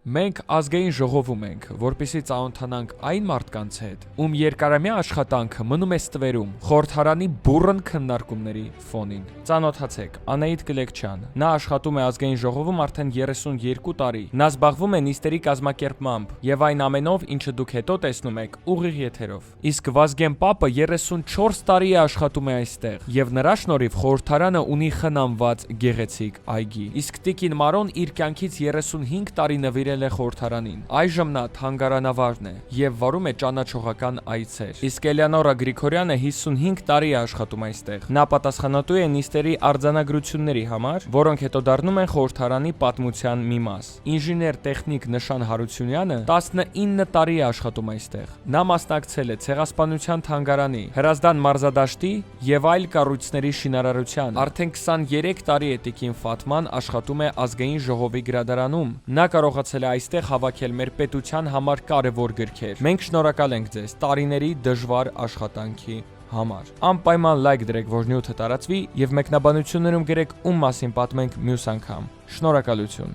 Մենք ազգային ժողովում ենք, որպեսզի ծանոթանանք այն մարդկանց հետ, ում երկարամյա աշխատանքը մնում է ստվերում, խորհրդարանի բուռն քննարկումների ֆոնին։ Ծանոթացեք, Անահիտ Գլեկչյան։ Նա աշխատում է ազգային ժողովում արդեն 32 տարի։ Նա զբաղվում է նիստերի կազմակերպմամբ եւ այն ամենով, ինչը դուք հետո տեսնում եք ուղիղ եթերով։ Իսկ Վազգեն Պապը 34 տարի է աշխատում է այստեղ եւ նրա շնորհիվ խորհրդարանը ունի խնամված գեղեցիկ այգի։ Իսկ Տիկին Մարոն իր կյանքից 35 տարի նվիրել է խորհրդարանին։ Այժմ նա թանգարանավարն է եւ վարում է ճանաչողական այցեր։ Իսկ Էլեոնորա Գրիգորյանը 55 տարի է աշխատում այստեղ։ Նա պատասխանատու է նիստերի արձանագրությունների համար, որոնք հետո դառնում են խորհրդարանի պատմության մի մաս։ Ինժեներ տեխնիկ Նշան Հարությունյանը 19 տարի է աշխատում այստեղ։ Նա մասնակցել է Ցեղասպանության թանգարանի, Հրազդան մարզադաշտի եւ այլ կառույցների շինարարության։ Արդեն 23 տարի է Տիկին Ֆաթման աշխատում է ազգային ժողովի գրադարանում։ Նա կարողացել է այստեղ հավաքել մեր պետության համար կարևոր գրքեր։ Մենք շնորհակալ ենք ձեզ տարիների դժվար աշխատանքի համար։ Անպայման լայք դրեք, որ նյութը տարածվի եւ մեկնաբանություններում գրեք ում մասին պատմենք մյուս անգամ։ Շնորհակալություն։